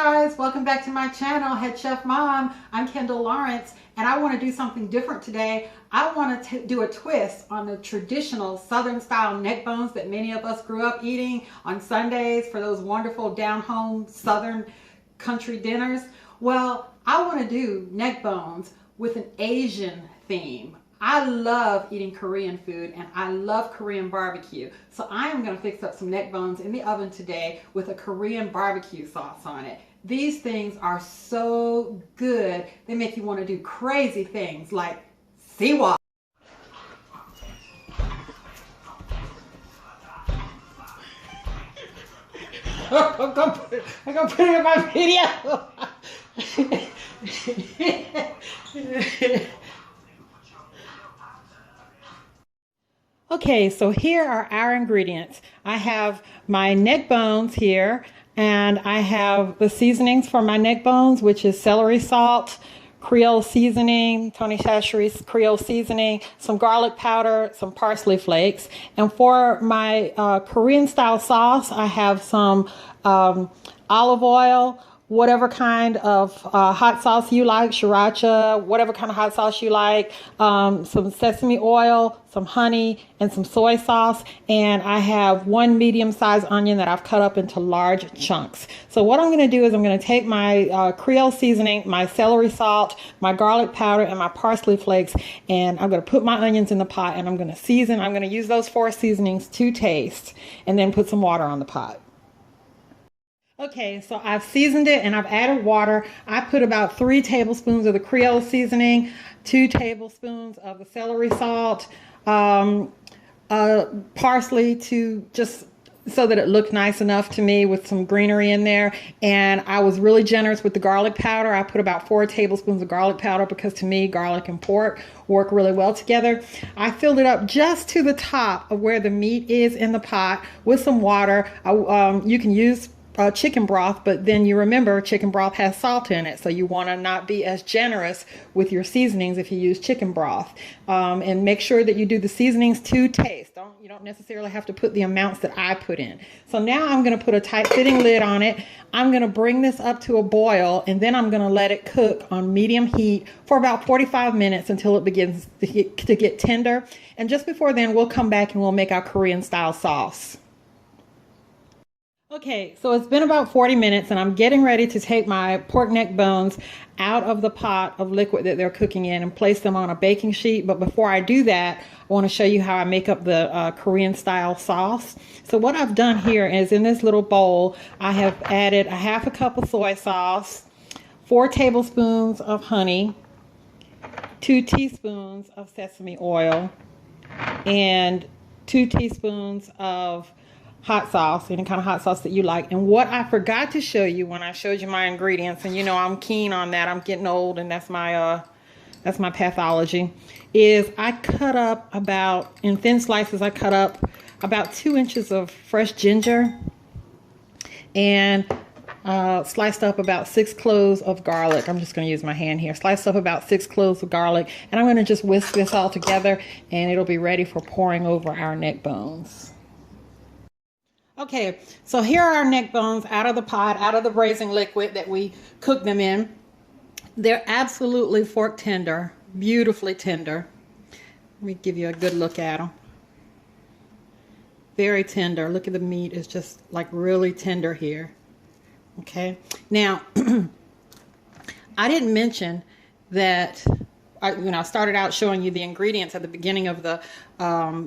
guys, welcome back to my channel, Head Chef Mom. I'm Kendall Lawrence, and I want to do something different today. I want to do a twist on the traditional Southern style neck bones that many of us grew up eating on Sundays for those wonderful down home Southern country dinners. Well, I want to do neck bones with an Asian theme. I love eating Korean food and I love Korean barbecue. So I am going to fix up some neck bones in the oven today with a Korean barbecue sauce on it. These things are so good. They make you want to do crazy things like seawater. I'm gonna put it in my video. Okay, so here are our ingredients. I have my neck bones here, and I have the seasonings for my neck bones, which is celery salt, Creole seasoning, Tony Chachere's Creole seasoning, some garlic powder, some parsley flakes. And for my Korean style sauce, I have some olive oil, whatever kind of hot sauce you like, sriracha, whatever kind of hot sauce you like, some sesame oil, some honey, and some soy sauce. And I have one medium-sized onion that I've cut up into large chunks. So what I'm going to do is I'm going to take my Creole seasoning, my celery salt, my garlic powder, and my parsley flakes, and I'm going to put my onions in the pot, and I'm going to season. I'm going to use those 4 seasonings to taste, and then put some water on the pot. Okay, so I've seasoned it and I've added water. I put about 3 tablespoons of the Creole seasoning, 2 tablespoons of the celery salt, parsley to just so that it looked nice enough to me with some greenery in there. And I was really generous with the garlic powder. I put about 4 tablespoons of garlic powder because to me, garlic and pork work really well together. I filled it up just to the top of where the meat is in the pot with some water. You can use chicken broth, but then you remember chicken broth has salt in it, so you want to not be as generous with your seasonings if you use chicken broth. And make sure that you do the seasonings to taste. You don't necessarily have to put the amounts that I put in. So now I'm going to put a tight fitting lid on it. I'm going to bring this up to a boil, and then I'm going to let it cook on medium heat for about 45 minutes until it begins to get tender. And just before then, we'll come back and we'll make our Korean style sauce. Okay, so it's been about 40 minutes and I'm getting ready to take my pork neck bones out of the pot of liquid that they're cooking in and place them on a baking sheet. But before I do that, I want to show you how I make up the Korean style sauce. So what I've done here is in this little bowl, I have added a half a cup of soy sauce, 4 tablespoons of honey, 2 teaspoons of sesame oil, and 2 teaspoons of hot sauce, any kind of hot sauce that you like. And what I forgot to show you when I showed you my ingredients, and you know I'm keen on that, I'm getting old and that's my pathology, is I cut up about, in thin slices, I cut up about 2 inches of fresh ginger and sliced up about 6 cloves of garlic. I'm just going to use my hand here. Sliced up about 6 cloves of garlic, and I'm going to just whisk this all together and it'll be ready for pouring over our neck bones. Okay, so here are our neck bones out of the pot, out of the braising liquid that we cooked them in. They're absolutely fork tender, beautifully tender. Let me give you a good look at them. Very tender. Look at the meat, it's just like really tender here. Okay, now I didn't mention that I started out showing you the ingredients at the beginning of the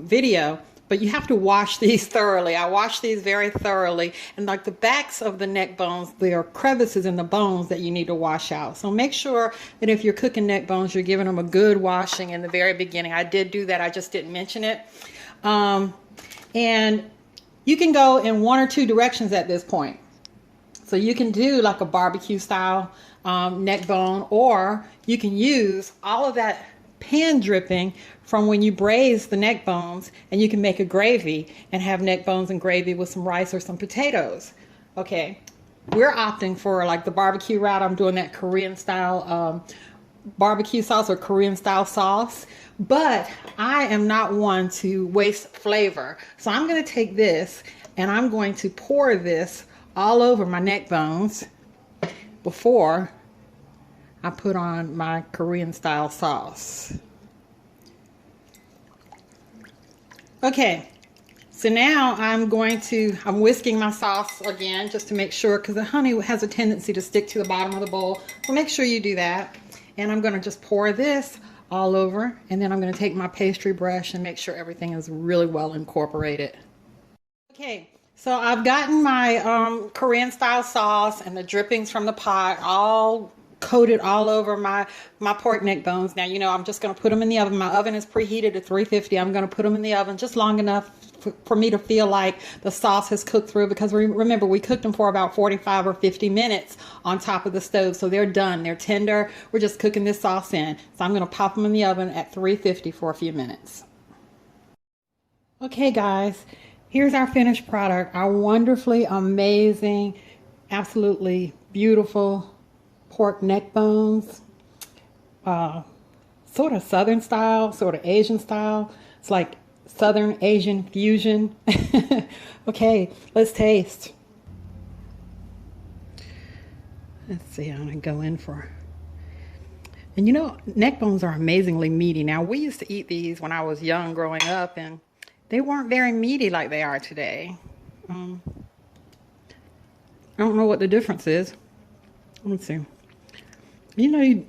video. But you have to wash these thoroughly. I wash these very thoroughly. And like the backs of the neck bones, there are crevices in the bones that you need to wash out. So make sure that if you're cooking neck bones, you're giving them a good washing in the very beginning. I did do that. I just didn't mention it. And you can go in 1 or 2 directions at this point. So you can do like a barbecue style neck bone, or you can use all of that pan dripping from when you braise the neck bones, and you can make a gravy and have neck bones and gravy with some rice or some potatoes. Okay, we're opting for like the barbecue route. I'm doing that Korean style barbecue sauce or Korean style sauce, but I am not one to waste flavor. So I'm going to take this and I'm going to pour this all over my neck bones. before I put on my Korean style sauce. Okay, so now I'm whisking my sauce again just to make sure, because the honey has a tendency to stick to the bottom of the bowl. So make sure you do that. And I'm going to just pour this all over, and then I'm going to take my pastry brush and make sure everything is really well incorporated. Okay, so I've gotten my Korean style sauce and the drippings from the pot all coated all over my pork neck bones. Now, you know, I'm just going to put them in the oven. My oven is preheated to 350. I'm going to put them in the oven just long enough for me to feel like the sauce has cooked through, because remember, we cooked them for about 45 or 50 minutes on top of the stove. So they're done. They're tender. We're just cooking this sauce in. So I'm going to pop them in the oven at 350 for a few minutes. Okay, guys, here's our finished product. Our wonderfully amazing, absolutely beautiful pork neck bones, sort of Southern style, sort of Asian style. It's like Southern Asian fusion. Okay, let's taste. Let's see, I'm gonna go in for, and you know, neck bones are amazingly meaty. Now, we used to eat these when I was young growing up, and they weren't very meaty like they are today. I don't know what the difference is. Let's see. You know,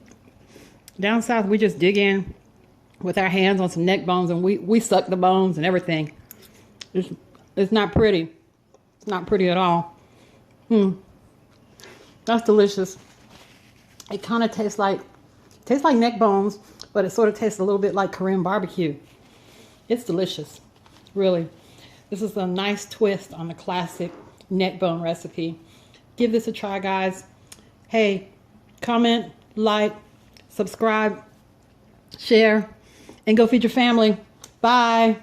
down south, we just dig in with our hands on some neck bones, and we suck the bones and everything. It's not pretty. It's not pretty at all. That's delicious. It kind of tastes like neck bones, but it sort of tastes a little bit like Korean barbecue. It's delicious, really. This is a nice twist on the classic neck bone recipe. Give this a try, guys. Hey, comment, like, subscribe, share, and go feed your family. Bye.